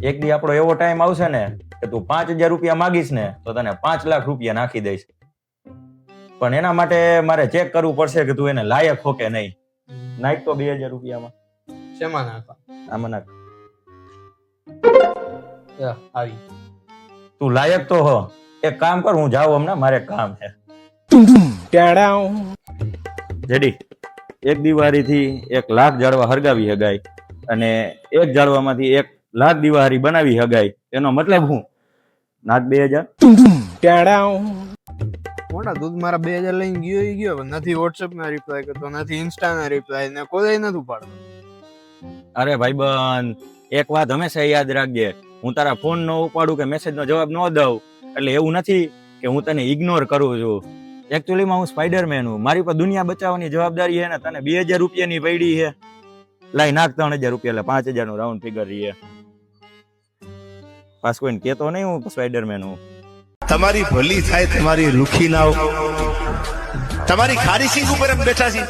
એક દી આપણો એવો ટાઈમ આવશે ને કે તું 5,000 રૂપિયા માગીશ ને તો તને 5 લાખ રૂપિયા નાખી દઈશ. પણ એના માટે મારે ચેક કરવું પડશે કે તું એને લાયક હો કે નહીં. નાખ તો 2,000 રૂપિયામાં. શેમાં નાખવા? આમાં નાખ. આવી તું લાયક તો હો. એક કામ કર, હું જાઉં હમણાં, મારે કામ છે. જેડી, એક દિવાળીથી 1 લાખ ઝાડવા હરગાવી હગાય અને એક ઝાડવામાંથી 1 લાખ દિવાળી બનાવી હગાય. એનો મતલબ હું નાખ 2,000. મોટા દૂધ મારા 2,000 લઈને ગયો પણ નથી વોટ્સએપ માં રિપ્લાય કરતો, નથી ઇન્સ્ટા ના રિપ્લાય ને કોઈ નથી ઉપાડતો. અરે ભાઈબંધ, એક વાત હંમેશા યાદ રાખજે, હું તારા ફોન નો ઉપાડું કે મેસેજ નો જવાબ ન દઉં એટલે એવું નથી કે હું તને ઇગ્નોર કરું છું. એકચ્યુઅલીમાં હું સ્પાઈડરમેન હું. મારી પર દુનિયા બચાવવાની જવાબદારી છે ને તને 2,000 રૂપિયાની પડી છે. લાઈ નાખ 3,000 રૂપિયા, એટલે 5,000 નું રાઉન્ડ ફિગર રહીએ. પાસ કોઈને કેતો નહીં હું સ્પાઈડરમેન હું. તમારી ભલી થાય, તમારી રૂખી ના હો, તમારી ખારી સિંગ ઉપર એમ બેઠા છે.